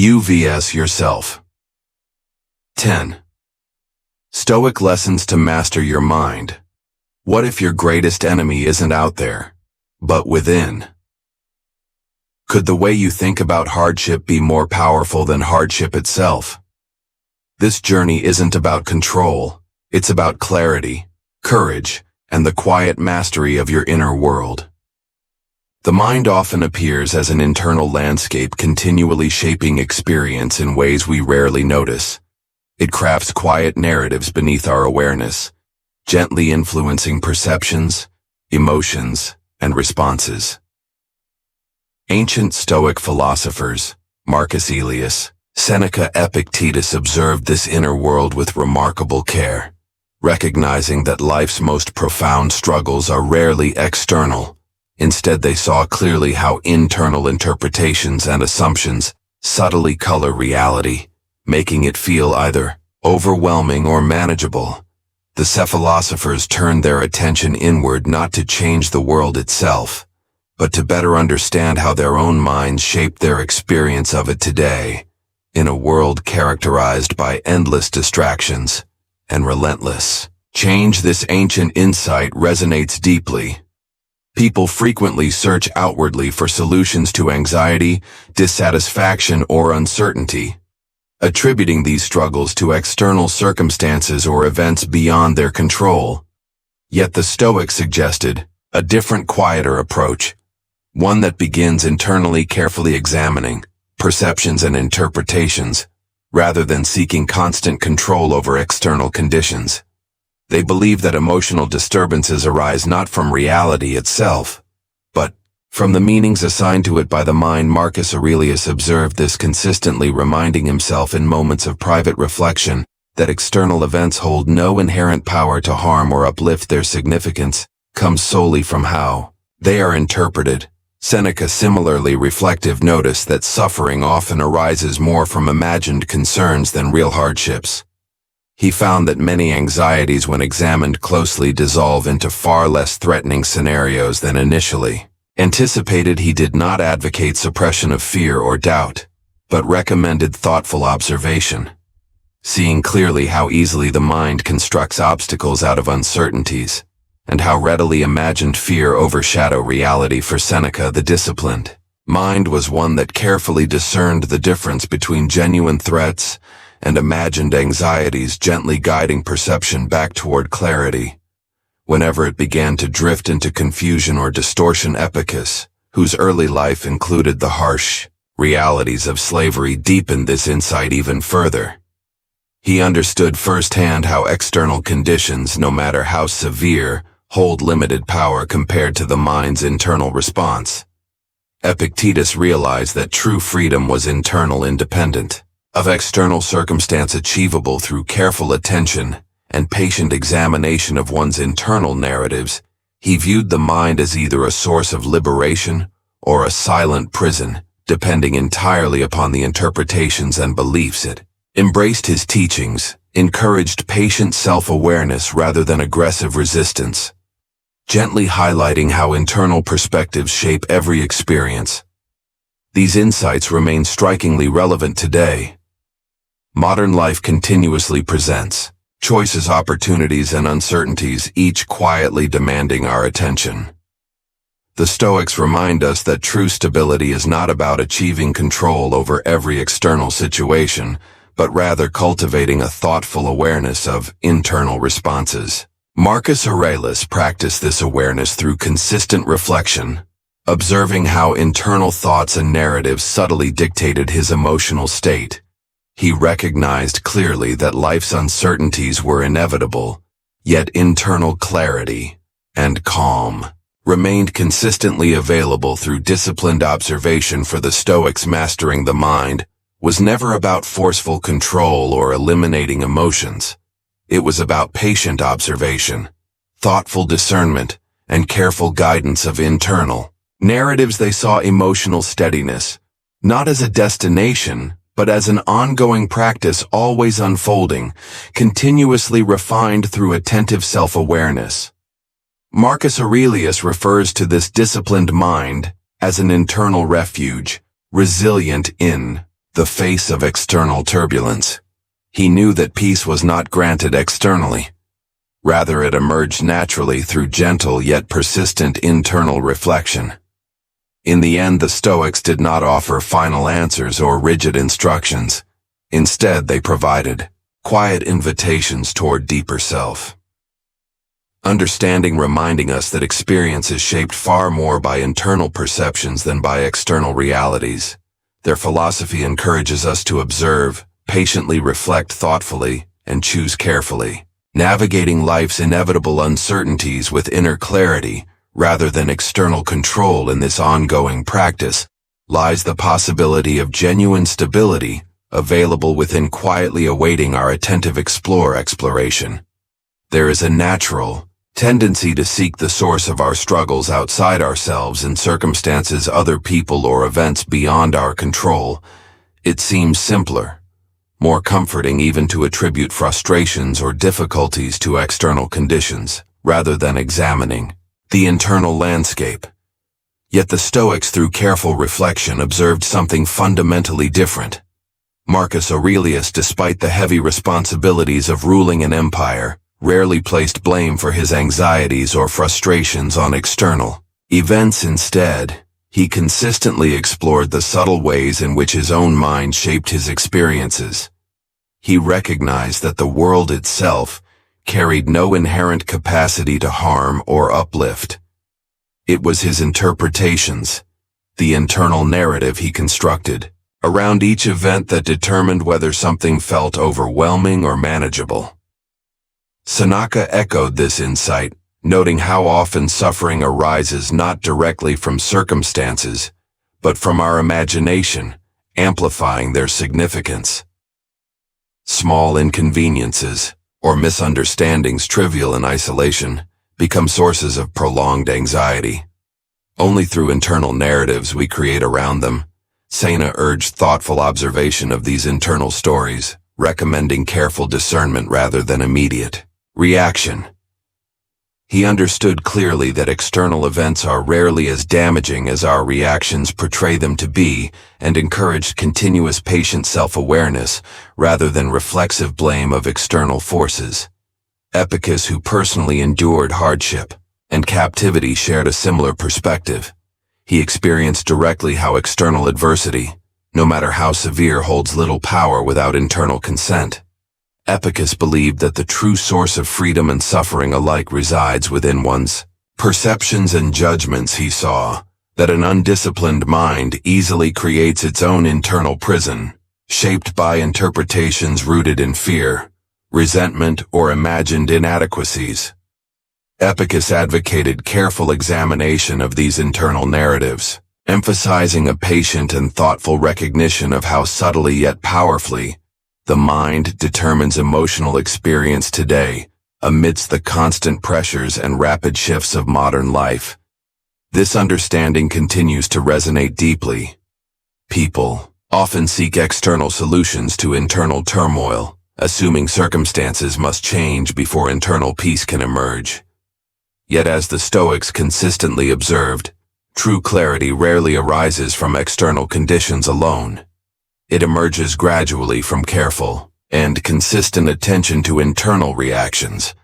You vs yourself. 10. Stoic lessons to master your mind. What if your greatest enemy isn't out there, but within? Could the way you think about hardship be more powerful than hardship itself? This journey isn't about control, it's about clarity, courage, and the quiet mastery of your inner world. The mind often appears as an internal landscape continually shaping experience in ways we rarely notice. It crafts quiet narratives beneath our awareness, gently influencing perceptions, emotions, and responses. Ancient Stoic philosophers, Marcus Aurelius, Seneca, Epictetus observed this inner world with remarkable care, recognizing that life's most profound struggles are rarely external. Instead, they saw clearly how internal interpretations and assumptions subtly color reality, making it feel either overwhelming or manageable. The philosophers turned their attention inward not to change the world itself, but to better understand how their own minds shape their experience of it today, in a world characterized by endless distractions and relentless change. This ancient insight resonates deeply. People frequently search outwardly for solutions to anxiety, dissatisfaction, or uncertainty, attributing these struggles to external circumstances or events beyond their control. Yet the Stoics suggested a different, quieter approach, one that begins internally, carefully examining perceptions and interpretations, rather than seeking constant control over external conditions. They believe that emotional disturbances arise not from reality itself, but from the meanings assigned to it by the mind. Marcus Aurelius observed this consistently, reminding himself in moments of private reflection that external events hold no inherent power to harm or uplift. Their significance comes solely from how they are interpreted. Seneca, similarly reflective, noticed that suffering often arises more from imagined concerns than real hardships. He found that many anxieties, when examined closely, dissolve into far less threatening scenarios than initially anticipated. He did not advocate suppression of fear or doubt, but recommended thoughtful observation, seeing clearly how easily the mind constructs obstacles out of uncertainties, and how readily imagined fear overshadow reality. For Seneca, the disciplined mind was one that carefully discerned the difference between genuine threats and imagined anxieties, gently guiding perception back toward clarity whenever it began to drift into confusion or distortion. Epictetus, whose early life included the harsh realities of slavery, deepened this insight even further. He understood firsthand how external conditions, no matter how severe, hold limited power compared to the mind's internal response. Epictetus realized that true freedom was internal, independent of external circumstance, achievable through careful attention and patient examination of one's internal narratives. He viewed the mind as either a source of liberation or a silent prison, depending entirely upon the interpretations and beliefs it embraced. His teachings encouraged patient self-awareness rather than aggressive resistance, gently highlighting how internal perspectives shape every experience. These insights remain strikingly relevant today. Modern life continuously presents choices, opportunities, and uncertainties, each quietly demanding our attention. The Stoics remind us that true stability is not about achieving control over every external situation, but rather cultivating a thoughtful awareness of internal responses. Marcus Aurelius practiced this awareness through consistent reflection, observing how internal thoughts and narratives subtly dictated his emotional state. He recognized clearly that life's uncertainties were inevitable, yet internal clarity and calm remained consistently available through disciplined observation. For the Stoics, mastering the mind was never about forceful control or eliminating emotions. It was about patient observation, thoughtful discernment, and careful guidance of internal narratives. They saw emotional steadiness not as a destination, but as an ongoing practice, always unfolding, continuously refined through attentive self-awareness. Marcus Aurelius refers to this disciplined mind as an internal refuge, resilient in the face of external turbulence. He knew that peace was not granted externally. Rather, it emerged naturally through gentle yet persistent internal reflection. In the end, the Stoics did not offer final answers or rigid instructions. Instead, they provided quiet invitations toward deeper self. Understanding reminding us that experience is shaped far more by internal perceptions than by external realities. Their philosophy encourages us to observe, patiently reflect thoughtfully, and choose carefully, navigating life's inevitable uncertainties with inner clarity rather than external control. In this ongoing practice lies the possibility of genuine stability available within, quietly awaiting our attentive exploration. There is a natural tendency to seek the source of our struggles outside ourselves in circumstances, other people, or events beyond our control. It seems simpler, more comforting even to attribute frustrations or difficulties to external conditions, rather than examining the internal landscape. Yet the Stoics, through careful reflection, observed something fundamentally different. Marcus Aurelius, despite the heavy responsibilities of ruling an empire, rarely placed blame for his anxieties or frustrations on external events. Instead, he consistently explored the subtle ways in which his own mind shaped his experiences. He recognized that the world itself carried no inherent capacity to harm or uplift. It was his interpretations, the internal narrative he constructed around each event, that determined whether something felt overwhelming or manageable. Seneca echoed this insight, noting how often suffering arises not directly from circumstances, but from our imagination, amplifying their significance. Small inconveniences, or misunderstandings trivial in isolation, become sources of prolonged anxiety. Only through internal narratives we create around them. Seneca urged thoughtful observation of these internal stories, recommending careful discernment rather than immediate reaction. He understood clearly that external events are rarely as damaging as our reactions portray them to be, and encouraged continuous patient self-awareness rather than reflexive blame of external forces. Epictetus, who personally endured hardship and captivity, shared a similar perspective. He experienced directly how external adversity, no matter how severe, holds little power without internal consent. Epictetus believed that the true source of freedom and suffering alike resides within one's perceptions and judgments. He saw that an undisciplined mind easily creates its own internal prison, shaped by interpretations rooted in fear, resentment, or imagined inadequacies. Epictetus advocated careful examination of these internal narratives, emphasizing a patient and thoughtful recognition of how subtly yet powerfully the mind determines emotional experience today, amidst the constant pressures and rapid shifts of modern life. This understanding continues to resonate deeply. People often seek external solutions to internal turmoil, assuming circumstances must change before internal peace can emerge. Yet, as the Stoics consistently observed, true clarity rarely arises from external conditions alone. It emerges gradually from careful and consistent attention to internal reactions.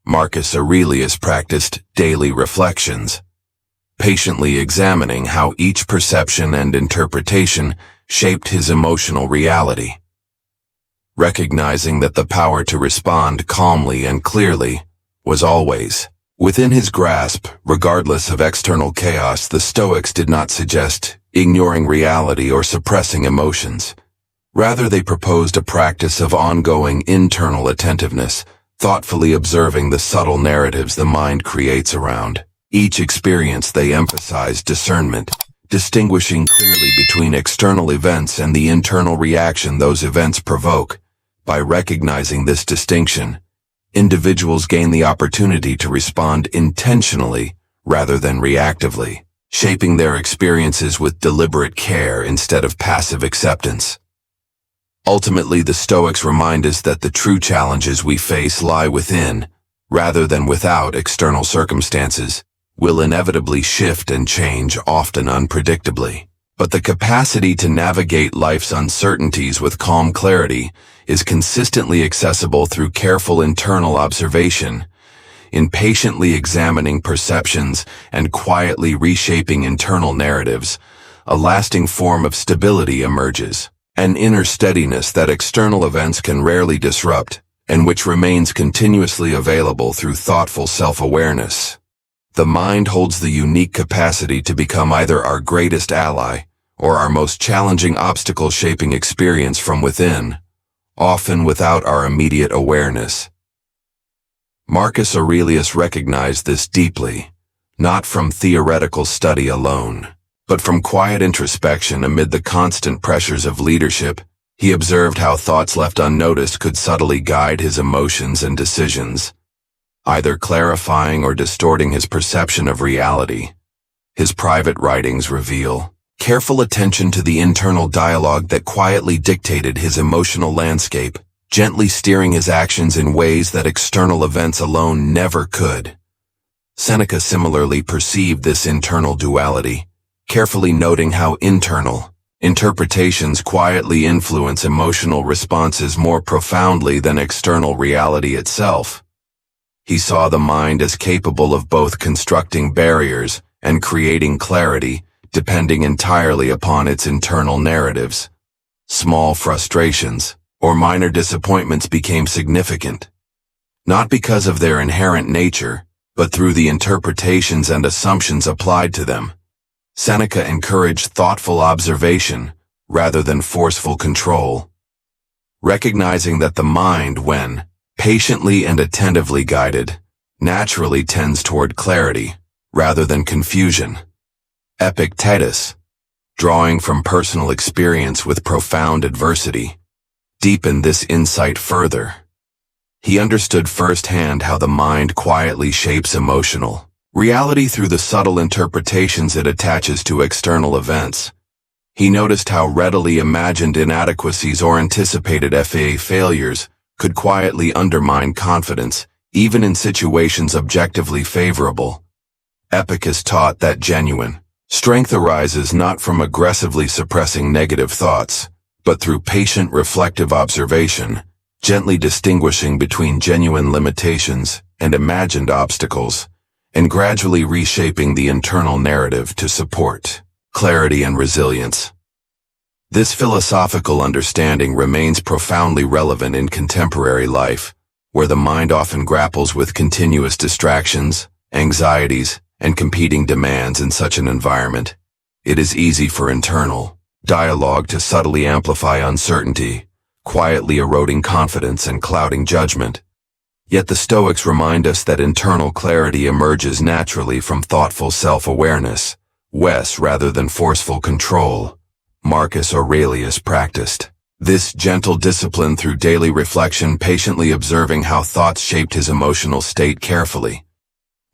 Marcus Aurelius practiced daily reflections, patiently examining how each perception and interpretation shaped his emotional reality. Recognizing that the power to respond calmly and clearly was always within his grasp, regardless of external chaos, the Stoics did not suggest ignoring reality or suppressing emotions. Rather, they proposed a practice of ongoing internal attentiveness, thoughtfully observing the subtle narratives the mind creates around each experience. They emphasized discernment, distinguishing clearly between external events and the internal reaction those events provoke. By recognizing this distinction, individuals gain the opportunity to respond intentionally rather than reactively, shaping their experiences with deliberate care instead of passive acceptance. Ultimately, the Stoics remind us that the true challenges we face lie within, rather than without. External circumstances will inevitably shift and change, often unpredictably. But the capacity to navigate life's uncertainties with calm clarity is consistently accessible through careful internal observation, in patiently examining perceptions and quietly reshaping internal narratives. A lasting form of stability emerges, an inner steadiness that external events can rarely disrupt, and which remains continuously available through thoughtful self-awareness. The mind holds the unique capacity to become either our greatest ally or our most challenging obstacle, shaping experience from within, often without our immediate awareness. Marcus Aurelius recognized this deeply, not from theoretical study alone, but from quiet introspection amid the constant pressures of leadership. He observed how thoughts left unnoticed could subtly guide his emotions and decisions, either clarifying or distorting his perception of reality. His private writings reveal careful attention to the internal dialogue that quietly dictated his emotional landscape, gently steering his actions in ways that external events alone never could. Seneca similarly perceived this internal duality, carefully noting how internal interpretations quietly influence emotional responses more profoundly than external reality itself. He saw the mind as capable of both constructing barriers and creating clarity, depending entirely upon its internal narratives. Small frustrations or minor disappointments became significant, not because of their inherent nature, but through the interpretations and assumptions applied to them. Seneca encouraged thoughtful observation rather than forceful control, recognizing that the mind, when patiently and attentively guided, naturally tends toward clarity rather than confusion. Epictetus, drawing from personal experience with profound adversity, deepened this insight further. He understood firsthand how the mind quietly shapes emotional reality through the subtle interpretations it attaches to external events. He noticed how readily imagined inadequacies or anticipated failures could quietly undermine confidence, even in situations objectively favorable. Epictetus taught that genuine strength arises not from aggressively suppressing negative thoughts, but through patient reflective observation, gently distinguishing between genuine limitations and imagined obstacles, and gradually reshaping the internal narrative to support clarity and resilience. This philosophical understanding remains profoundly relevant in contemporary life, where the mind often grapples with continuous distractions, anxieties, and competing demands. In such an environment, it is easy for internal dialogue to subtly amplify uncertainty, quietly eroding confidence and clouding judgment. Yet the Stoics remind us that internal clarity emerges naturally from thoughtful self-awareness, rather than forceful control. Marcus Aurelius practiced this gentle discipline through daily reflection, patiently observing how thoughts shaped his emotional state carefully,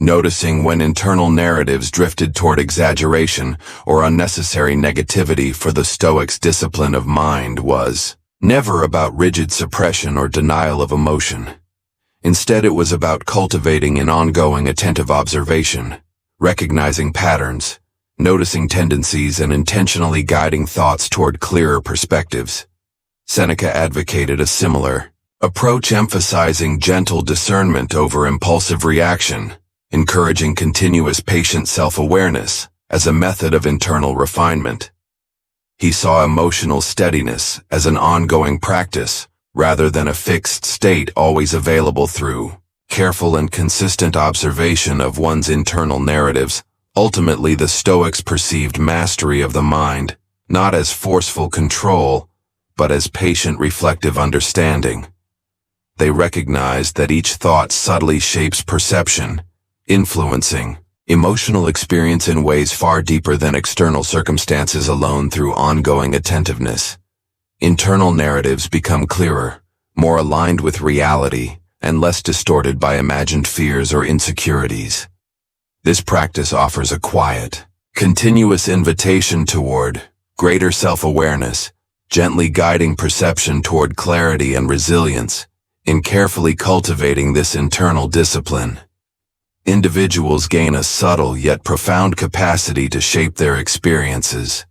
noticing when internal narratives drifted toward exaggeration or unnecessary negativity. For the Stoics, discipline of mind was never about rigid suppression or denial of emotion. Instead, it was about cultivating an ongoing attentive observation, recognizing patterns, noticing tendencies, and intentionally guiding thoughts toward clearer perspectives. Seneca advocated a similar approach, emphasizing gentle discernment over impulsive reaction, encouraging continuous patient self-awareness as a method of internal refinement. He saw emotional steadiness as an ongoing practice, rather than a fixed state always available. Through careful and consistent observation of one's internal narratives, ultimately the Stoics perceived mastery of the mind, not as forceful control, but as patient reflective understanding. They recognized that each thought subtly shapes perception, influencing emotional experience in ways far deeper than external circumstances alone. Through ongoing attentiveness, internal narratives become clearer, more aligned with reality, and less distorted by imagined fears or insecurities. This practice offers a quiet, continuous invitation toward greater self-awareness, gently guiding perception toward clarity and resilience. In carefully cultivating this internal discipline, individuals gain a subtle yet profound capacity to shape their experiences,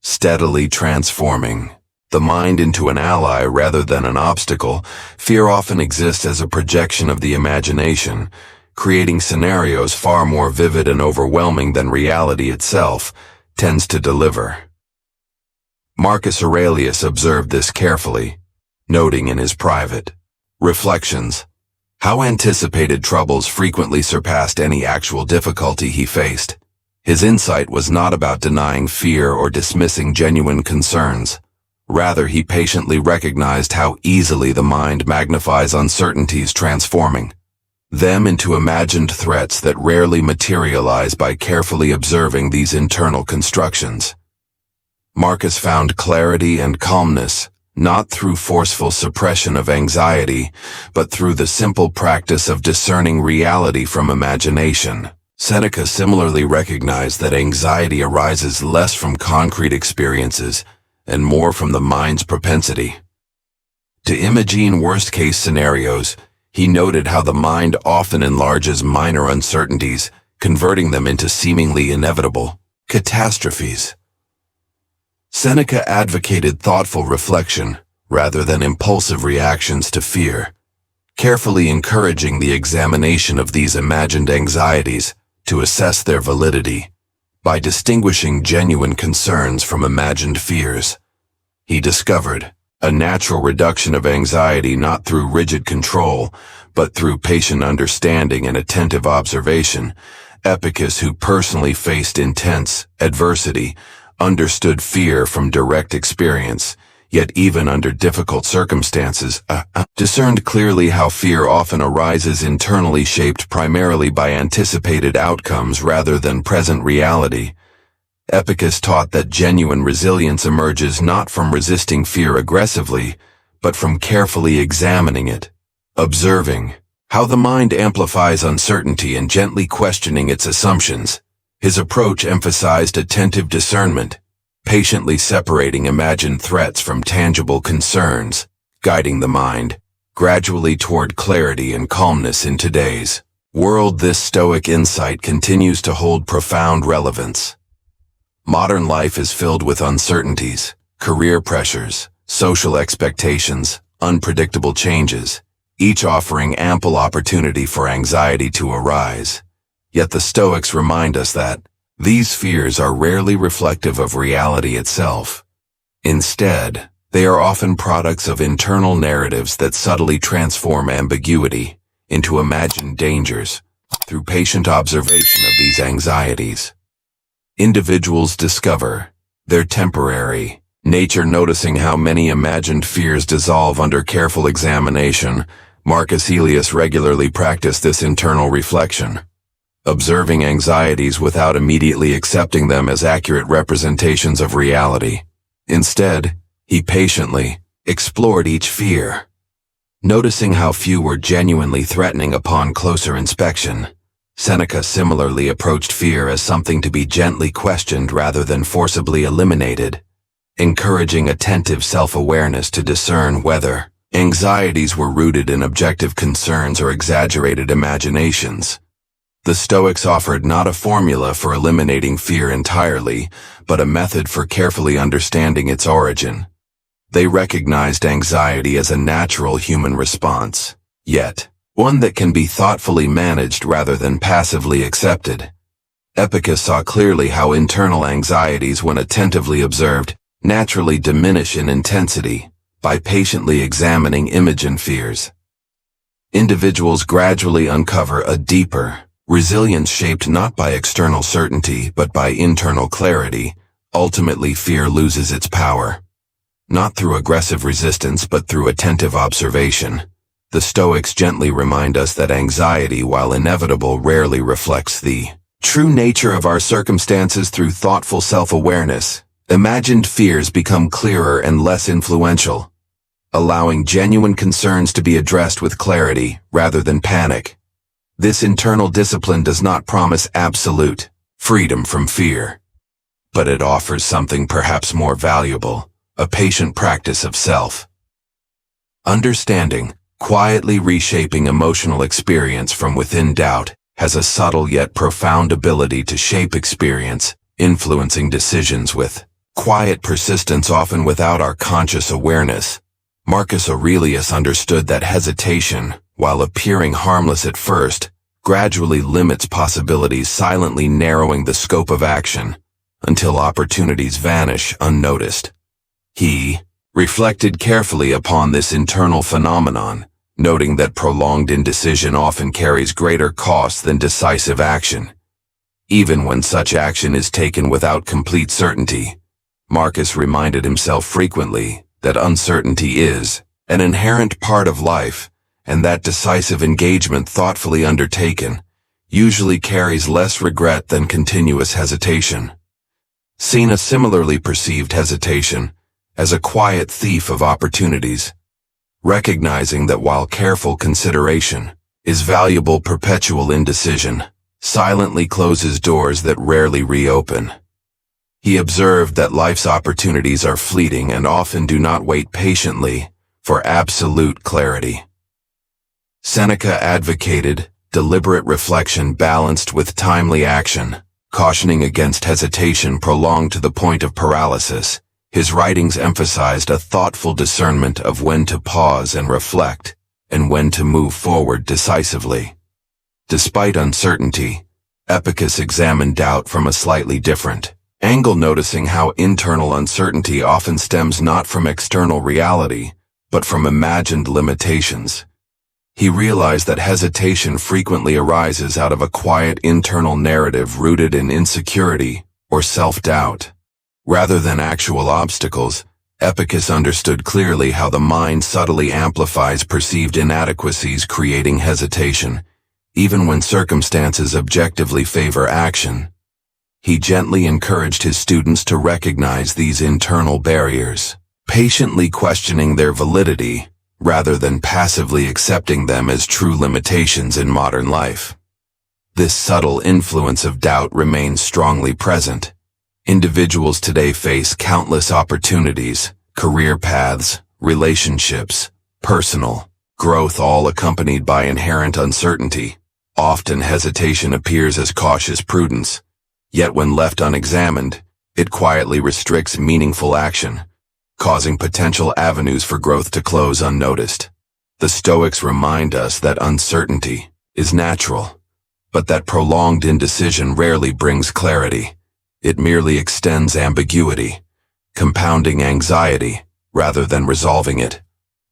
steadily transforming the mind into an ally rather than an obstacle. Fear often exists as a projection of the imagination, creating scenarios far more vivid and overwhelming than reality itself tends to deliver. Marcus Aurelius observed this carefully, noting in his private reflections how anticipated troubles frequently surpassed any actual difficulty he faced. His insight was not about denying fear or dismissing genuine concerns. Rather, he patiently recognized how easily the mind magnifies uncertainties, transforming them into imagined threats that rarely materialize. By carefully observing these internal constructions, Marcus found clarity and calmness, not through forceful suppression of anxiety, but through the simple practice of discerning reality from imagination. Seneca similarly recognized that anxiety arises less from concrete experiences and more from the mind's propensity to imagine worst-case scenarios. He noted how the mind often enlarges minor uncertainties, converting them into seemingly inevitable catastrophes. Seneca advocated thoughtful reflection rather than impulsive reactions to fear, carefully encouraging the examination of these imagined anxieties to assess their validity. By distinguishing genuine concerns from imagined fears, he discovered a natural reduction of anxiety not through rigid control, but through patient understanding and attentive observation. Epictetus, who personally faced intense adversity, understood fear from direct experience, yet even under difficult circumstances, discerned clearly how fear often arises internally, shaped primarily by anticipated outcomes rather than present reality. Epictetus taught that genuine resilience emerges not from resisting fear aggressively, but from carefully examining it, observing how the mind amplifies uncertainty and gently questioning its assumptions. His approach emphasized attentive discernment, patiently separating imagined threats from tangible concerns, guiding the mind gradually toward clarity and calmness. In today's world, this Stoic insight continues to hold profound relevance. Modern life is filled with uncertainties, career pressures, social expectations, unpredictable changes, each offering ample opportunity for anxiety to arise. Yet the Stoics remind us that these fears are rarely reflective of reality itself. Instead, they are often products of internal narratives that subtly transform ambiguity into imagined dangers. Through patient observation of these anxieties, individuals discover their temporary nature, noticing how many imagined fears dissolve under careful examination. Marcus Aurelius regularly practiced this internal reflection, observing anxieties without immediately accepting them as accurate representations of reality. Instead, he patiently explored each fear, noticing how few were genuinely threatening. Upon closer inspection, Seneca similarly approached fear as something to be gently questioned rather than forcibly eliminated, encouraging attentive self-awareness to discern whether anxieties were rooted in objective concerns or exaggerated imaginations. The Stoics offered not a formula for eliminating fear entirely, but a method for carefully understanding its origin. They recognized anxiety as a natural human response, yet one that can be thoughtfully managed rather than passively accepted. Epictetus saw clearly how internal anxieties, when attentively observed, naturally diminish in intensity. By patiently examining imagined fears, individuals gradually uncover a deeper resilience shaped not by external certainty but by internal clarity. Ultimately, fear loses its power, not through aggressive resistance but through attentive observation. The Stoics gently remind us that anxiety, while inevitable, rarely reflects the true nature of our circumstances. Through thoughtful self-awareness, imagined fears become clearer and less influential, allowing genuine concerns to be addressed with clarity rather than panic. This internal discipline does not promise absolute freedom from fear, but it offers something perhaps more valuable: a patient practice of self-understanding. Quietly reshaping emotional experience from within, doubt has a subtle yet profound ability to shape experience, influencing decisions with quiet persistence often without our conscious awareness. Marcus Aurelius understood that hesitation, while appearing harmless at first, gradually limits possibilities, silently narrowing the scope of action until opportunities vanish unnoticed. He reflected carefully upon this internal phenomenon, noting that prolonged indecision often carries greater costs than decisive action. Even when such action is taken without complete certainty, Marcus reminded himself frequently that uncertainty is an inherent part of life, and that decisive engagement thoughtfully undertaken usually carries less regret than continuous hesitation. Seneca similarly perceived hesitation as a quiet thief of opportunities, recognizing that while careful consideration is valuable, perpetual indecision silently closes doors that rarely reopen. He observed that life's opportunities are fleeting and often do not wait patiently for absolute clarity. Seneca advocated deliberate reflection balanced with timely action, cautioning against hesitation prolonged to the point of paralysis. His writings emphasized a thoughtful discernment of when to pause and reflect, and when to move forward decisively. Despite uncertainty, Epictetus examined doubt from a slightly different angle, noticing how internal uncertainty often stems not from external reality, but from imagined limitations. He realized that hesitation frequently arises out of a quiet internal narrative rooted in insecurity or self-doubt. Rather than actual obstacles, Epictetus understood clearly how the mind subtly amplifies perceived inadequacies, creating hesitation, even when circumstances objectively favor action. He gently encouraged his students to recognize these internal barriers, patiently questioning their validity, rather than passively accepting them as true limitations in modern life. This subtle influence of doubt remains strongly present. Individuals today face countless opportunities, career paths, relationships, personal growth, all accompanied by inherent uncertainty. Often hesitation appears as cautious prudence, yet when left unexamined, it quietly restricts meaningful action, causing potential avenues for growth to close unnoticed. The Stoics remind us that uncertainty is natural, but that prolonged indecision rarely brings clarity. It merely extends ambiguity, compounding anxiety rather than resolving it.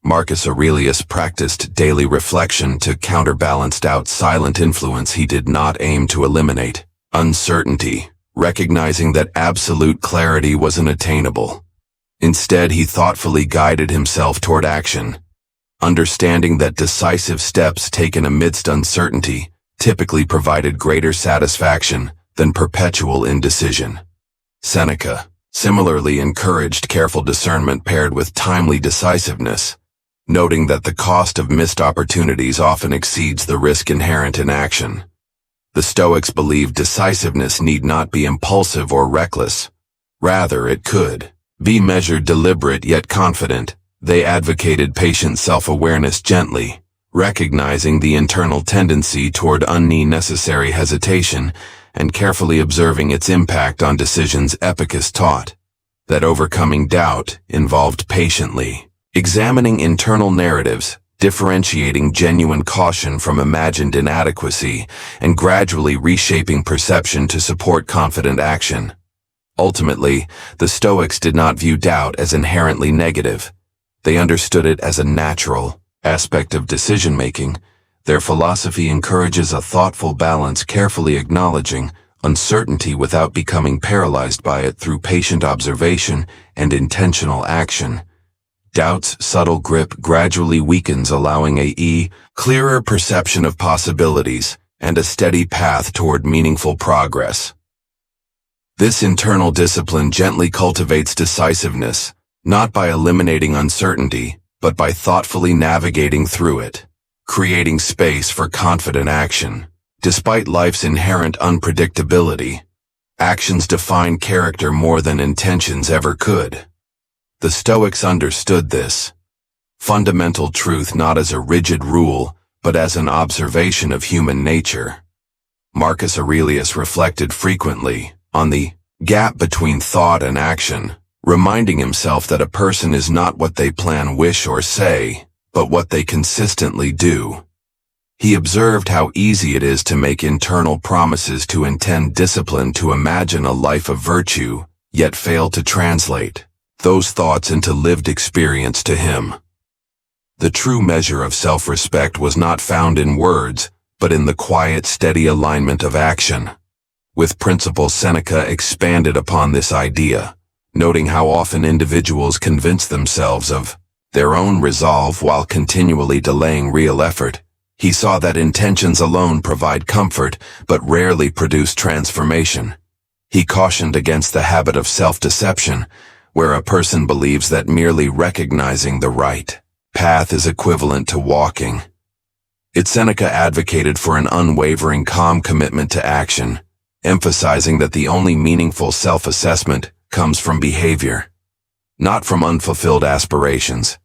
Marcus Aurelius practiced daily reflection to counterbalance doubt's silent influence. He did not aim to eliminate uncertainty, recognizing that absolute clarity was unattainable. Instead, he thoughtfully guided himself toward action, understanding that decisive steps taken amidst uncertainty typically provided greater satisfaction than perpetual indecision. Seneca similarly encouraged careful discernment paired with timely decisiveness, noting that the cost of missed opportunities often exceeds the risk inherent in action. The Stoics believed decisiveness need not be impulsive or reckless. Rather, it could be measured, deliberate, yet confident. They advocated patient self-awareness, gently recognizing the internal tendency toward unnecessary hesitation and carefully observing its impact on decisions. Epictetus taught that overcoming doubt involved patiently examining internal narratives, differentiating genuine caution from imagined inadequacy, and gradually reshaping perception to support confident action. Ultimately, the Stoics did not view doubt as inherently negative. They understood it as a natural aspect of decision-making. Their philosophy encourages a thoughtful balance, carefully acknowledging uncertainty without becoming paralyzed by it through patient observation and intentional action. Doubt's subtle grip gradually weakens, allowing a clearer perception of possibilities and a steady path toward meaningful progress. This internal discipline gently cultivates decisiveness, not by eliminating uncertainty, but by thoughtfully navigating through it, creating space for confident action. Despite life's inherent unpredictability, actions define character more than intentions ever could. The Stoics understood this fundamental truth not as a rigid rule, but as an observation of human nature. Marcus Aurelius reflected frequently on the gap between thought and action, reminding himself that a person is not what they plan, wish, or say, but what they consistently do. He observed how easy it is to make internal promises, to intend discipline, to imagine a life of virtue, yet fail to translate those thoughts into lived experience. To him, the true measure of self-respect was not found in words, but in the quiet, steady alignment of action. With principle, Seneca expanded upon this idea, noting how often individuals convince themselves of their own resolve while continually delaying real effort. He saw that intentions alone provide comfort, but rarely produce transformation. He cautioned against the habit of self-deception, where a person believes that merely recognizing the right path is equivalent to walking. Seneca advocated for an unwavering, calm commitment to action, emphasizing that the only meaningful self-assessment comes from behavior, not from unfulfilled aspirations.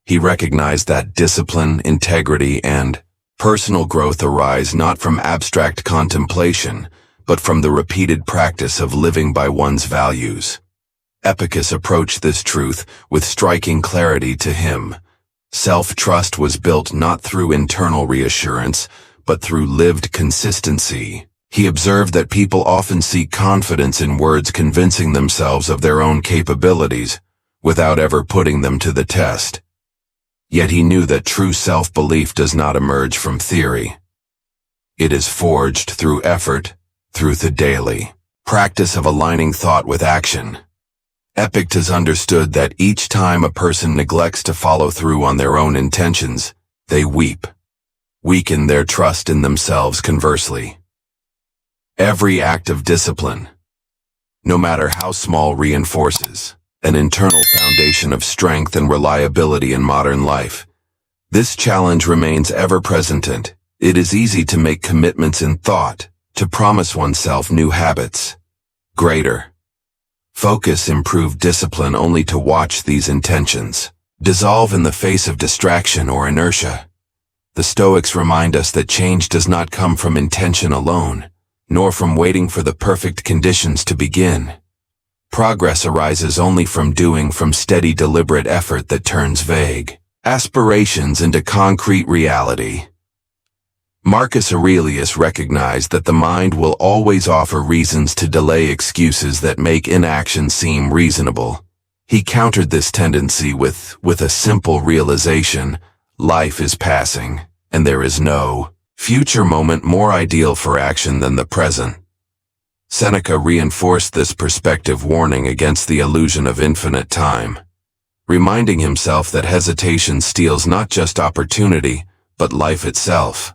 He recognized that discipline, integrity, and personal growth arise not from abstract contemplation, but from the repeated practice of living by one's values. Epictetus approached this truth with striking clarity. To him, self-trust was built not through internal reassurance, but through lived consistency. He observed that people often seek confidence in words, convincing themselves of their own capabilities, without ever putting them to the test. Yet he knew that true self-belief does not emerge from theory. It is forged through effort, through the daily practice of aligning thought with action. Epictetus understood that each time a person neglects to follow through on their own intentions, they weaken their trust in themselves. Conversely, every act of discipline, no matter how small, reinforces an internal foundation of strength and reliability in modern life. This challenge remains ever present. It is easy to make commitments in thought, to promise oneself new habits, greater focus, improved discipline, only to watch these intentions dissolve in the face of distraction or inertia. The Stoics remind us that change does not come from intention alone, nor from waiting for the perfect conditions to begin. Progress arises only from doing, from steady, deliberate effort that turns vague aspirations into concrete reality. Marcus Aurelius recognized that the mind will always offer reasons to delay, excuses that make inaction seem reasonable. He countered this tendency with a simple realization: life is passing, and there is no future moment more ideal for action than the present. Seneca reinforced this perspective, warning against the illusion of infinite time, reminding himself that hesitation steals not just opportunity, but life itself.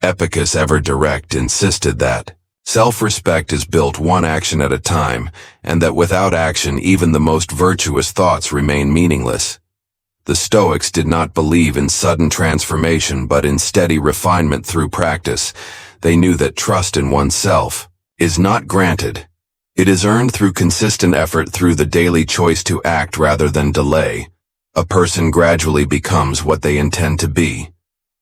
Epictetus, ever direct, insisted that self-respect is built one action at a time, and that without action even the most virtuous thoughts remain meaningless. The Stoics did not believe in sudden transformation, but in steady refinement through practice. They knew that trust in oneself is not granted. It is earned through consistent effort, through the daily choice to act rather than delay. A person gradually becomes what they intend to be.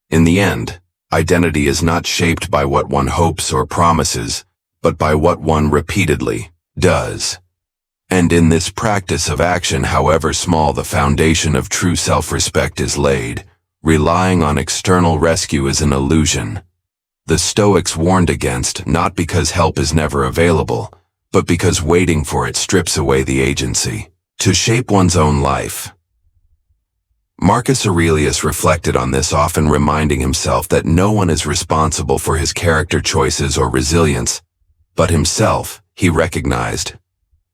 In the end, identity is not shaped by what one hopes or promises, but by what one repeatedly does. And in this practice of action, however small, the foundation of true self-respect is laid. Relying on external rescue is an illusion. The Stoics warned against, not because help is never available, but because waiting for it strips away the agency to shape one's own life. Marcus Aurelius reflected on this, often reminding himself that no one is responsible for his character choices or resilience but himself. He recognized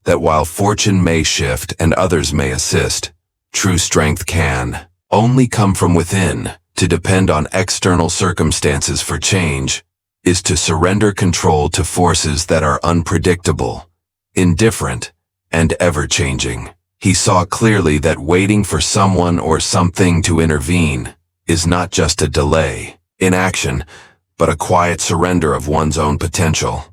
that while fortune may shift and others may assist, true strength can only come from within. To depend on external circumstances for change is to surrender control to forces that are unpredictable, indifferent, and ever-changing. He saw clearly that waiting for someone or something to intervene is not just a delay in action, but a quiet surrender of one's own potential.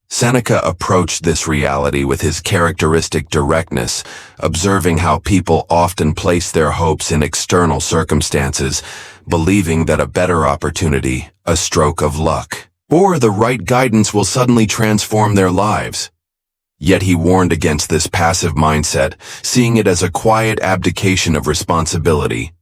Seneca approached this reality with his characteristic directness, observing how people often place their hopes in external circumstances, believing that a better opportunity, a stroke of luck, or the right guidance will suddenly transform their lives. Yet he warned against this passive mindset, seeing it as a quiet abdication of responsibility.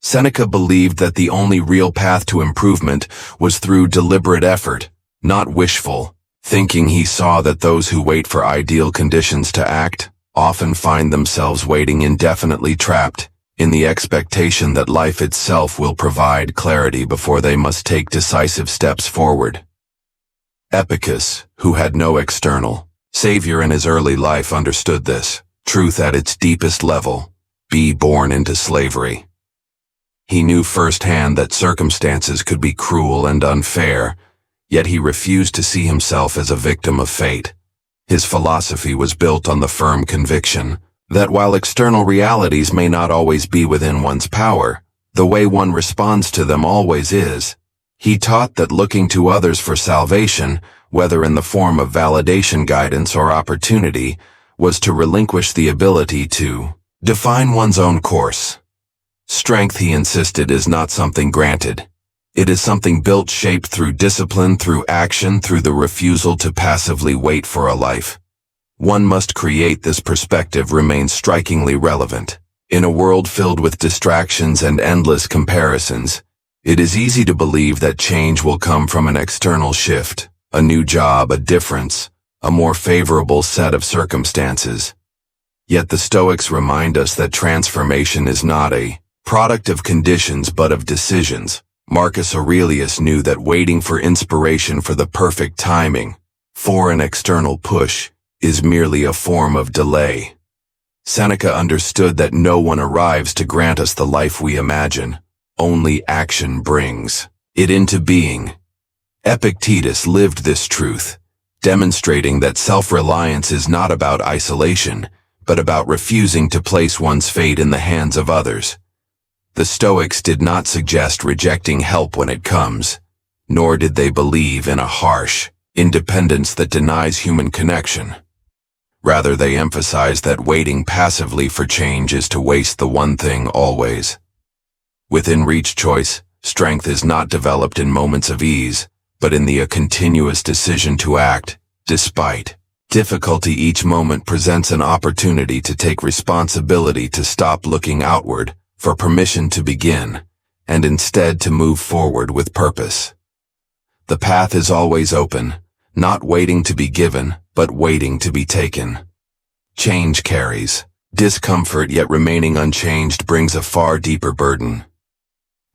Seneca believed that the only real path to improvement was through deliberate effort, not wishful thinking. He saw that those who wait for ideal conditions to act often find themselves waiting indefinitely, trapped in the expectation that life itself will provide clarity before they must take decisive steps forward. Epictetus, who had no external savior in his early life, understood this truth at its deepest level: be born into slavery. He knew firsthand that circumstances could be cruel and unfair, yet he refused to see himself as a victim of fate. His philosophy was built on the firm conviction that while external realities may not always be within one's power, the way one responds to them always is. He taught that looking to others for salvation, whether in the form of validation, guidance, or opportunity, was to relinquish the ability to define one's own course. Strength, he insisted, is not something granted. It is something built, shaped through discipline, through action, through the refusal to passively wait for a life. One must create. This perspective remains strikingly relevant. In a world filled with distractions and endless comparisons, it is easy to believe that change will come from an external shift, a new job, a difference, a more favorable set of circumstances. Yet the Stoics remind us that transformation is not a product of conditions but of decisions. Marcus Aurelius knew that waiting for inspiration, for the perfect timing, for an external push, is merely a form of delay. Seneca understood that no one arrives to grant us the life we imagine. Only action brings it into being. Epictetus lived this truth, demonstrating that self-reliance is not about isolation, but about refusing to place one's fate in the hands of others. The Stoics did not suggest rejecting help when it comes, nor did they believe in a harsh independence that denies human connection. Rather, they emphasized that waiting passively for change is to waste the one thing always within reach. Choice, strength is not developed in moments of ease, but in the continuous decision to act, despite difficulty. Each moment presents an opportunity to take responsibility, to stop looking outward for permission to begin, and instead to move forward with purpose. The path is always open, not waiting to be given, but waiting to be taken. Change carries discomfort, yet remaining unchanged brings a far deeper burden.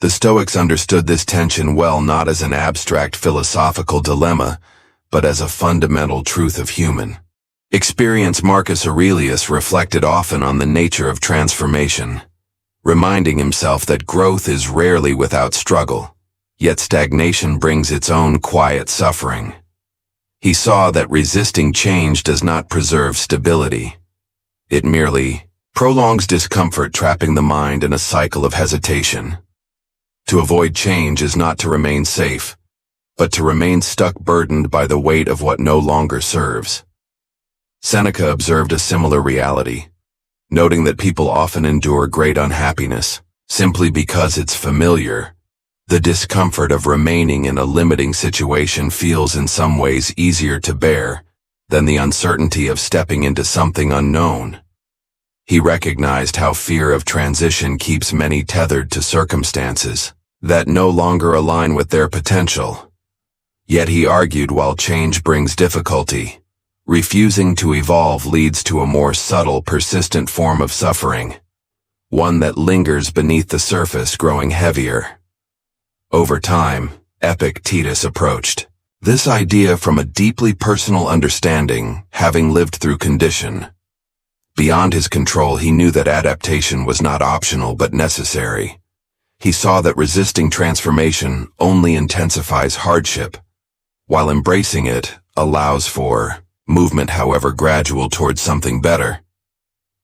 The Stoics understood this tension well, not as an abstract philosophical dilemma, but as a fundamental truth of human experience. Marcus Aurelius reflected often on the nature of transformation, reminding himself that growth is rarely without struggle, yet stagnation brings its own quiet suffering. He saw that resisting change does not preserve stability. It merely prolongs discomfort, trapping the mind in a cycle of hesitation. To avoid change is not to remain safe, but to remain stuck, burdened by the weight of what no longer serves. Seneca observed a similar reality, noting that people often endure great unhappiness simply because it's familiar. The discomfort of remaining in a limiting situation feels in some ways easier to bear than the uncertainty of stepping into something unknown. He recognized how fear of transition keeps many tethered to circumstances that no longer align with their potential. Yet he argued, while change brings difficulty, refusing to evolve leads to a more subtle, persistent form of suffering, one that lingers beneath the surface, growing heavier. Over time, Epictetus approached this idea from a deeply personal understanding, having lived through condition beyond his control. He knew that adaptation was not optional but necessary. He saw that resisting transformation only intensifies hardship, while embracing it allows for movement, however gradual, towards something better.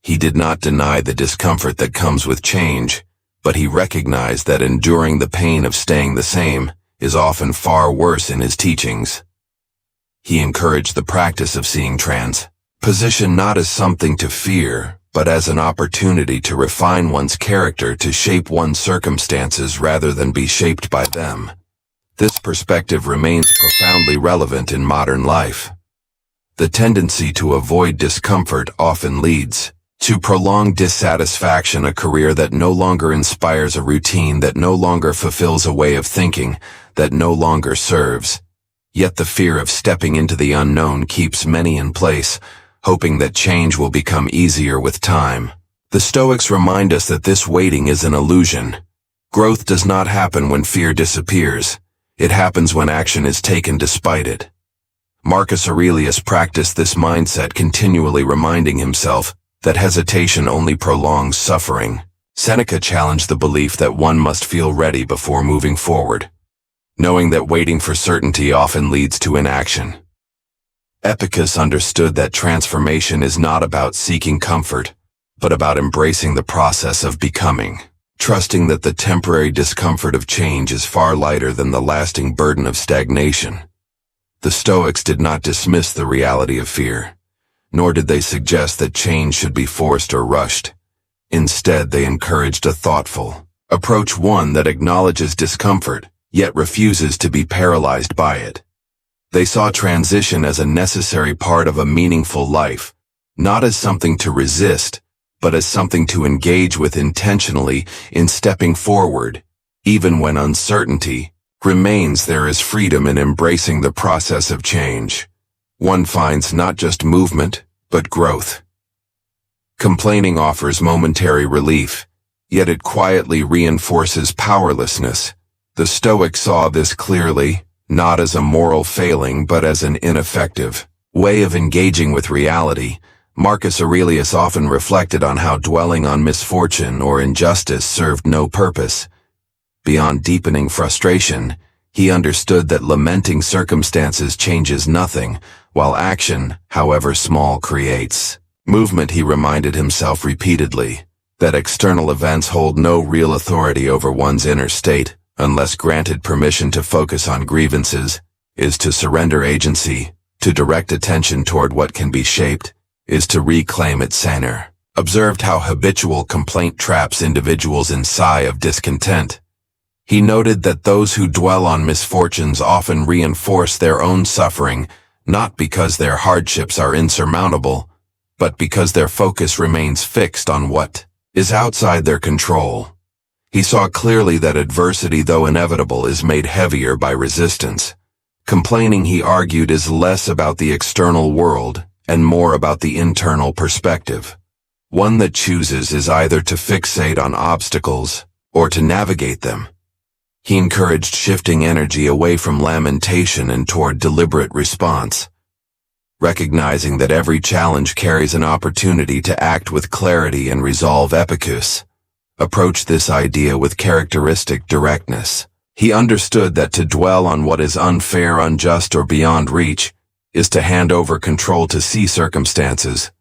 He did not deny the discomfort that comes with change, but he recognized that enduring the pain of staying the same is often far worse. In his teachings, he encouraged the practice of seeing position not as something to fear, but as an opportunity to refine one's character, to shape one's circumstances rather than be shaped by them. This perspective remains profoundly relevant in modern life. The tendency to avoid discomfort often leads to prolonged dissatisfaction, a career that no longer inspires, a routine that no longer fulfills, a way of thinking that no longer serves. Yet the fear of stepping into the unknown keeps many in place, hoping that change will become easier with time. The Stoics remind us that this waiting is an illusion. Growth does not happen when fear disappears. It happens when action is taken despite it. Marcus Aurelius practiced this mindset, continually reminding himself that hesitation only prolongs suffering. Seneca challenged the belief that one must feel ready before moving forward, knowing that waiting for certainty often leads to inaction. Epictetus understood that transformation is not about seeking comfort, but about embracing the process of becoming, trusting that the temporary discomfort of change is far lighter than the lasting burden of stagnation. The Stoics did not dismiss the reality of fear, nor did they suggest that change should be forced or rushed. Instead, they encouraged a thoughtful approach, one that acknowledges discomfort, yet refuses to be paralyzed by it. They saw transition as a necessary part of a meaningful life, not as something to resist, but as something to engage with intentionally. In stepping forward, even when uncertainty remains, there is freedom in embracing the process of change. One finds not just movement, but growth. Complaining offers momentary relief, yet it quietly reinforces powerlessness. The Stoics saw this clearly, not as a moral failing but as an ineffective way of engaging with reality. Marcus Aurelius often reflected on how dwelling on misfortune or injustice served no purpose. Beyond deepening frustration, he understood that lamenting circumstances changes nothing, while action, however small, creates movement. He reminded himself repeatedly that external events hold no real authority over one's inner state, unless granted permission. To focus on grievances is to surrender agency. To direct attention toward what can be shaped is to reclaim its center. Observed how habitual complaint traps individuals in sigh of discontent. He noted that those who dwell on misfortunes often reinforce their own suffering, not because their hardships are insurmountable, but because their focus remains fixed on what is outside their control. He saw clearly that adversity, though inevitable, is made heavier by resistance. Complaining, he argued, is less about the external world and more about the internal perspective. One that chooses is either to fixate on obstacles or to navigate them. He encouraged shifting energy away from lamentation and toward deliberate response, recognizing that every challenge carries an opportunity to act with clarity and resolve. Epictetus approached this idea with characteristic directness. He understood that to dwell on what is unfair, unjust, or beyond reach is to hand over control to sea circumstances.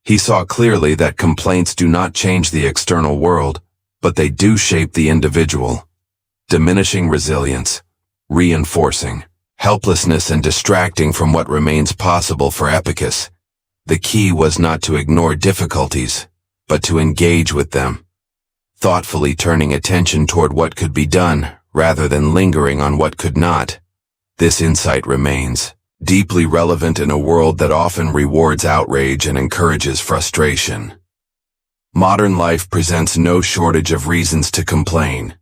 He saw clearly that complaints do not change the external world, but they do shape the individual, diminishing resilience, reinforcing helplessness, and distracting from what remains possible. For Epictetus, the key was not to ignore difficulties, but to engage with them, thoughtfully turning attention toward what could be done, rather than lingering on what could not. This insight remains deeply relevant in a world that often rewards outrage and encourages frustration. Modern life presents no shortage of reasons to complain.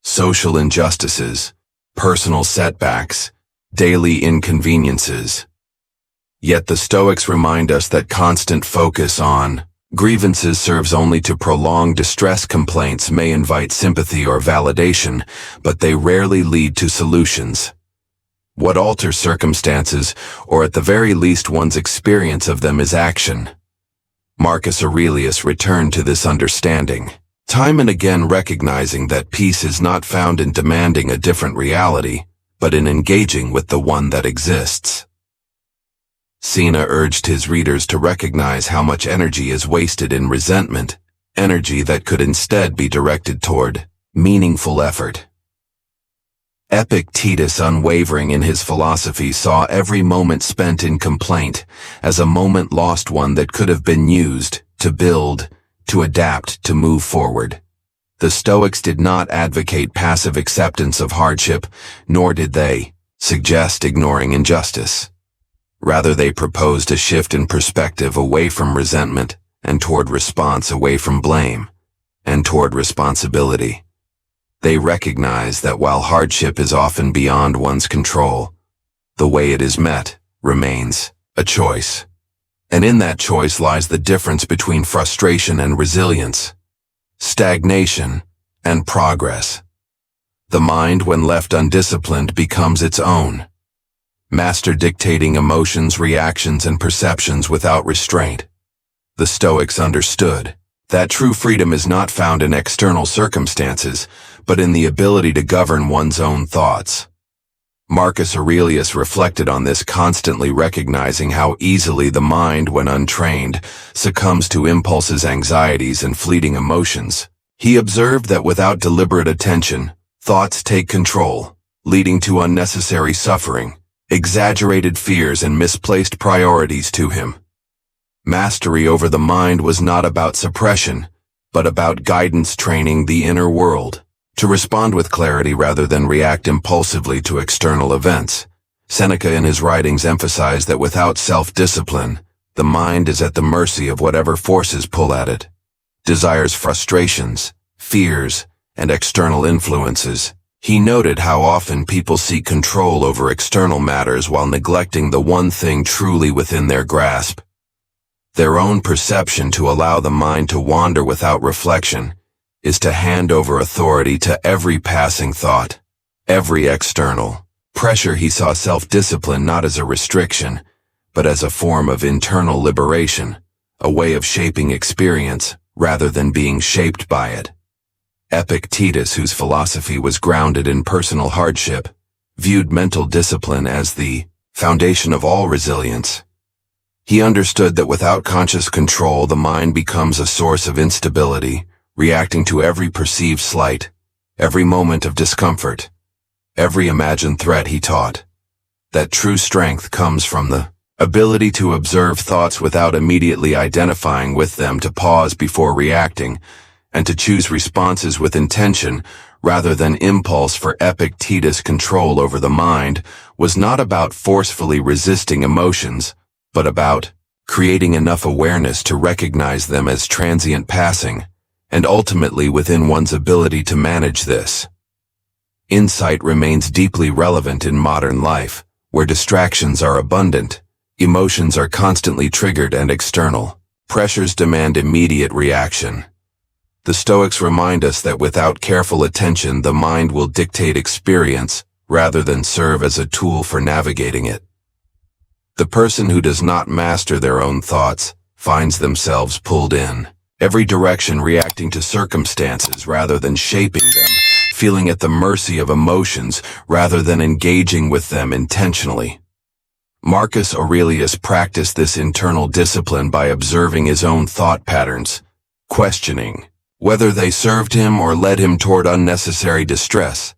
Social injustices, personal setbacks, daily inconveniences. Yet the Stoics remind us that constant focus on grievances serves only to prolong distress. Complaints may invite sympathy or validation, but they rarely lead to solutions. What alters circumstances, or at the very least one's experience of them, is action. Marcus Aurelius returned to this understanding, time and again, recognizing that peace is not found in demanding a different reality, but in engaging with the one that exists. Seneca urged his readers to recognize how much energy is wasted in resentment, energy that could instead be directed toward meaningful effort. Epictetus, unwavering in his philosophy, saw every moment spent in complaint as a moment lost, one that could have been used to build, to adapt, to move forward. The Stoics did not advocate passive acceptance of hardship, nor did they suggest ignoring injustice. Rather, they proposed a shift in perspective away from resentment and toward response, away from blame and toward responsibility. They recognize that while hardship is often beyond one's control, the way it is met remains a choice. And in that choice lies the difference between frustration and resilience, stagnation and progress. The mind, when left undisciplined, becomes its own master, dictating emotions, reactions, and perceptions without restraint. The Stoics understood that true freedom is not found in external circumstances, but in the ability to govern one's own thoughts. Marcus Aurelius reflected on this, constantly recognizing how easily the mind, when untrained, succumbs to impulses, anxieties, and fleeting emotions. He observed that without deliberate attention, thoughts take control, leading to unnecessary suffering, exaggerated fears, and misplaced priorities to him. Mastery over the mind was not about suppression, but about guidance, training the inner world to respond with clarity rather than react impulsively to external events. Seneca in his writings emphasized that without self-discipline, the mind is at the mercy of whatever forces pull at it. Desires, frustrations, fears, and external influences. He noted how often people seek control over external matters while neglecting the one thing truly within their grasp, their own perception. To allow the mind to wander without reflection is to hand over authority to every passing thought, every external pressure. He saw self-discipline not as a restriction, but as a form of internal liberation, a way of shaping experience rather than being shaped by it. Epictetus, whose philosophy was grounded in personal hardship, viewed mental discipline as the foundation of all resilience. He understood that without conscious control, the mind becomes a source of instability, reacting to every perceived slight, every moment of discomfort, every imagined threat. He taught that true strength comes from the ability to observe thoughts without immediately identifying with them, to pause before reacting, and to choose responses with intention rather than impulse. For Epictetus, control over the mind was not about forcefully resisting emotions, but about creating enough awareness to recognize them as transient, passing, and ultimately within one's ability to manage this. Insight remains deeply relevant in modern life, where distractions are abundant, emotions are constantly triggered, and external pressures demand immediate reaction. The Stoics remind us that without careful attention, the mind will dictate experience rather than serve as a tool for navigating it. The person who does not master their own thoughts finds themselves pulled in every direction, reacting to circumstances rather than shaping them, feeling at the mercy of emotions rather than engaging with them intentionally. Marcus Aurelius practiced this internal discipline by observing his own thought patterns, questioning whether they served him or led him toward unnecessary distress.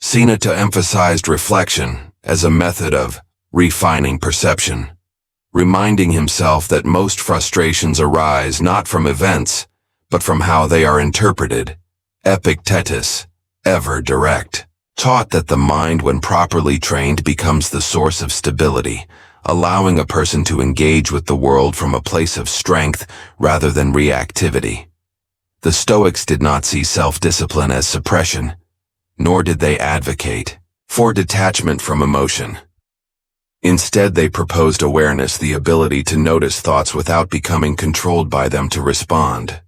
Seneca emphasized reflection as a method of refining perception, reminding himself that most frustrations arise not from events, but from how they are interpreted. Epictetus, ever direct, taught that the mind, when properly trained, becomes the source of stability, allowing a person to engage with the world from a place of strength rather than reactivity. The Stoics did not see self-discipline as suppression, nor did they advocate for detachment from emotion. Instead, they proposed awareness, the ability to notice thoughts without becoming controlled by them, to respond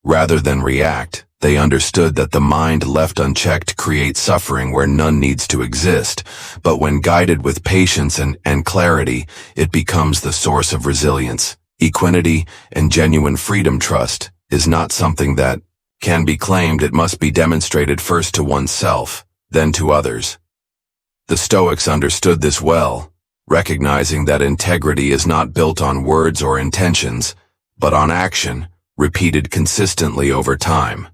rather than react. They understood that the mind left unchecked creates suffering where none needs to exist, but when guided with patience and clarity, it becomes the source of resilience, equanimity, and genuine freedom. Trust is not something that can be claimed. It must be demonstrated first to oneself, then to others. The Stoics understood this well, recognizing that integrity is not built on words or intentions, but on action, repeated consistently over time.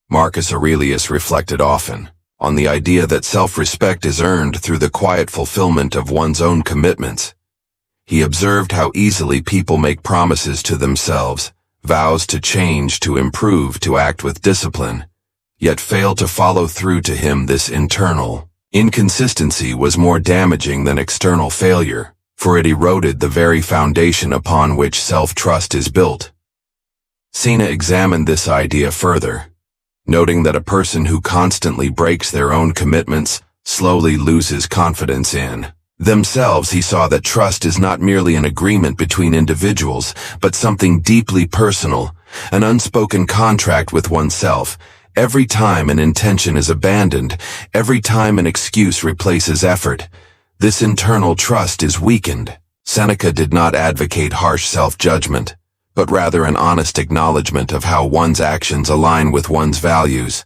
Marcus Aurelius reflected often on the idea that self-respect is earned through the quiet fulfillment of one's own commitments. He observed how easily people make promises to themselves, vows to change, to improve, to act with discipline, yet fail to follow through. To him, this internal inconsistency was more damaging than external failure. for it eroded the very foundation upon which self-trust is built. Seneca examined this idea further, noting that a person who constantly breaks their own commitments slowly loses confidence in themselves. He saw that trust is not merely an agreement between individuals, but something deeply personal, an unspoken contract with oneself. Every time an intention is abandoned, every time an excuse replaces effort, this internal trust is weakened. Seneca did not advocate harsh self-judgment, but rather an honest acknowledgement of how one's actions align with one's values.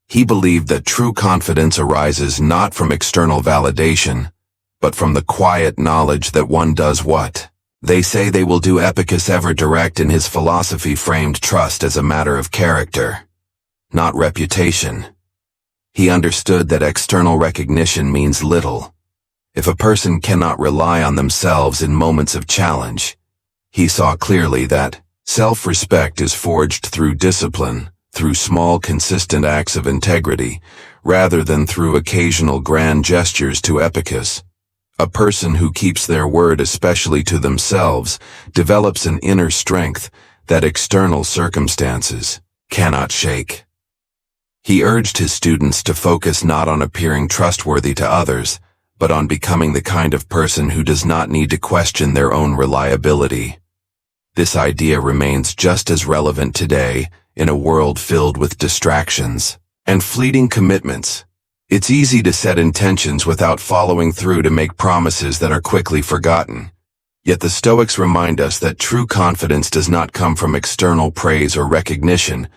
He believed that true confidence arises not from external validation, but from the quiet knowledge that one does what they say they will do. Epictetus ever direct in his philosophy framed trust as a matter of character, not reputation. He understood that external recognition means little. If a person cannot rely on themselves in moments of challenge, he saw clearly that self-respect is forged through discipline, through small consistent acts of integrity, rather than through occasional grand gestures. To Epictetus, a person who keeps their word, especially to themselves, develops an inner strength that external circumstances cannot shake. He urged his students to focus not on appearing trustworthy to others, but on becoming the kind of person who does not need to question their own reliability. This idea remains just as relevant today in a world filled with distractions and fleeting commitments. It's easy to set intentions without following through, to make promises that are quickly forgotten. Yet the Stoics remind us that true confidence does not come from external praise or recognition,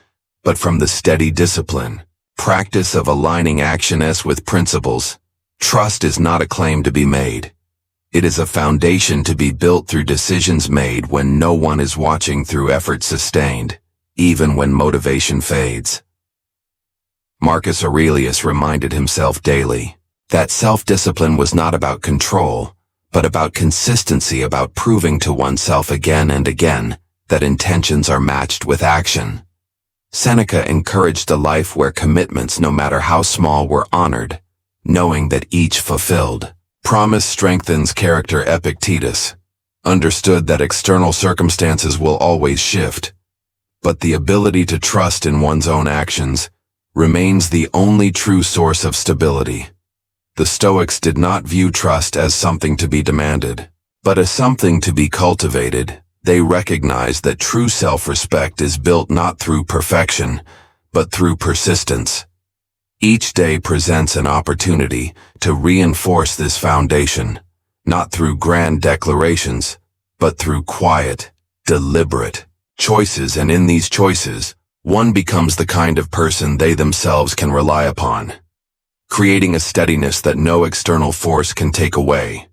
but from the steady discipline, practice of aligning actions with principles. Trust is not a claim to be made. It is a foundation to be built through decisions made when no one is watching, through effort sustained, even when motivation fades. Marcus Aurelius reminded himself daily that self-discipline was not about control, but about consistency, about proving to oneself again and again that intentions are matched with action. Seneca encouraged a life where commitments, no matter how small, were honored, knowing that each fulfilled promise strengthens character. Epictetus understood that external circumstances will always shift, but the ability to trust in one's own actions remains the only true source of stability. The Stoics did not view trust as something to be demanded, but as something to be cultivated. They recognized that true self-respect is built not through perfection, but through persistence. Each day presents an opportunity to reinforce this foundation, not through grand declarations, but through quiet, deliberate choices. And in these choices, one becomes the kind of person they themselves can rely upon, creating a steadiness that no external force can take away.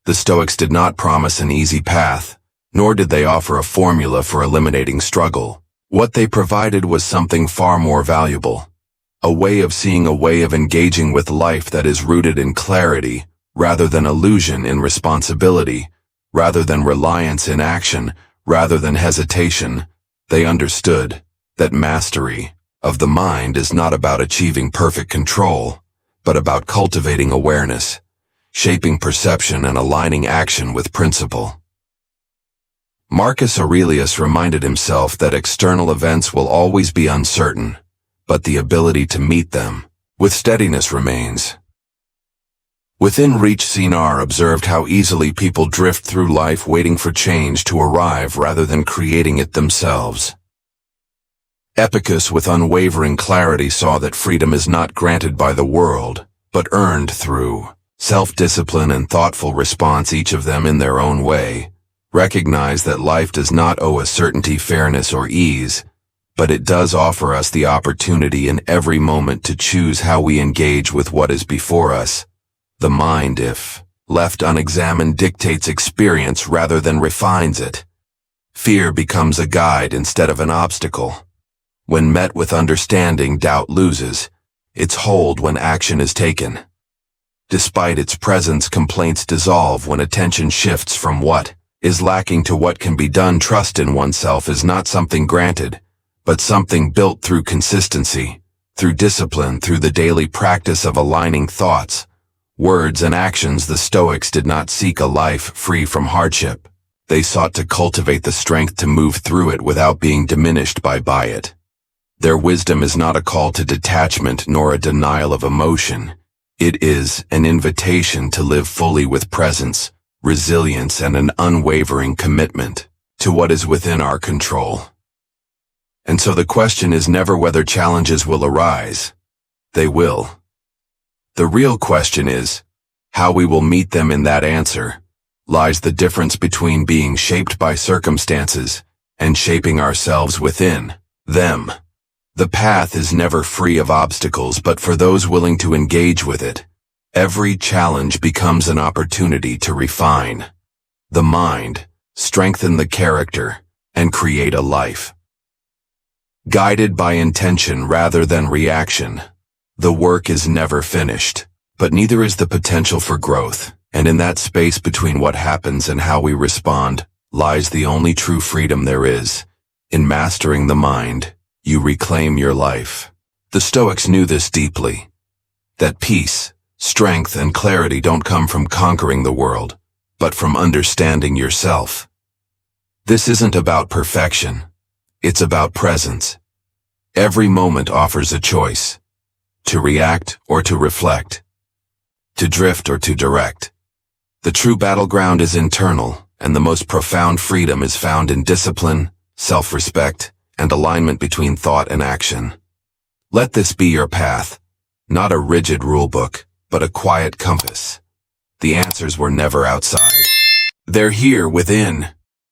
The Stoics did not promise an easy path, nor did they offer a formula for eliminating struggle. What they provided was something far more valuable, a way of seeing, a way of engaging with life that is rooted in clarity, rather than illusion; in responsibility, rather than reliance; in action, rather than hesitation. They understood that mastery of the mind is not about achieving perfect control, but about cultivating awareness, shaping perception, and aligning action with principle. Marcus Aurelius reminded himself that external events will always be uncertain, but the ability to meet them with steadiness remains. Within reach, Seneca observed how easily people drift through life waiting for change to arrive rather than creating it themselves. Epictetus, with unwavering clarity, saw that freedom is not granted by the world, but earned through self-discipline and thoughtful response, each of them in their own way. Recognize that life does not owe us certainty, fairness, or ease, but it does offer us the opportunity in every moment to choose how we engage with what is before us. The mind, if left unexamined, dictates experience rather than refines it. Fear becomes a guide instead of an obstacle. When met with understanding, doubt loses its hold when action is taken. Despite its presence, complaints dissolve when attention shifts from what is lacking to what can be done. Trust in oneself is not something granted, but something built through consistency, through discipline, through the daily practice of aligning thoughts, words, and actions, the Stoics did not seek a life free from hardship. They sought to cultivate the strength to move through it without being diminished by it. Their wisdom is not a call to detachment nor a denial of emotion. It is an invitation to live fully with presence, resilience, and an unwavering commitment to what is within our control. And so the question is never whether challenges will arise. They will. The real question is how we will meet them. In that answer lies the difference between being shaped by circumstances and shaping ourselves within them. The path is never free of obstacles, but for those willing to engage with it, every challenge becomes an opportunity to refine the mind, strengthen the character, and create a life guided by intention rather than reaction. The work is never finished, but neither is the potential for growth, and in that space between what happens and how we respond lies the only true freedom there is. In mastering the mind, you reclaim your life. The Stoics knew this deeply, that peace, strength, and clarity don't come from conquering the world, but from understanding yourself. This isn't about perfection. It's about presence. Every moment offers a choice: to react or to reflect, to drift or to direct. The true battleground is internal, and the most profound freedom is found in discipline, self-respect, and alignment between thought and action. Let this be your path, not a rigid rulebook, but a quiet compass. The answers were never outside. They're here within.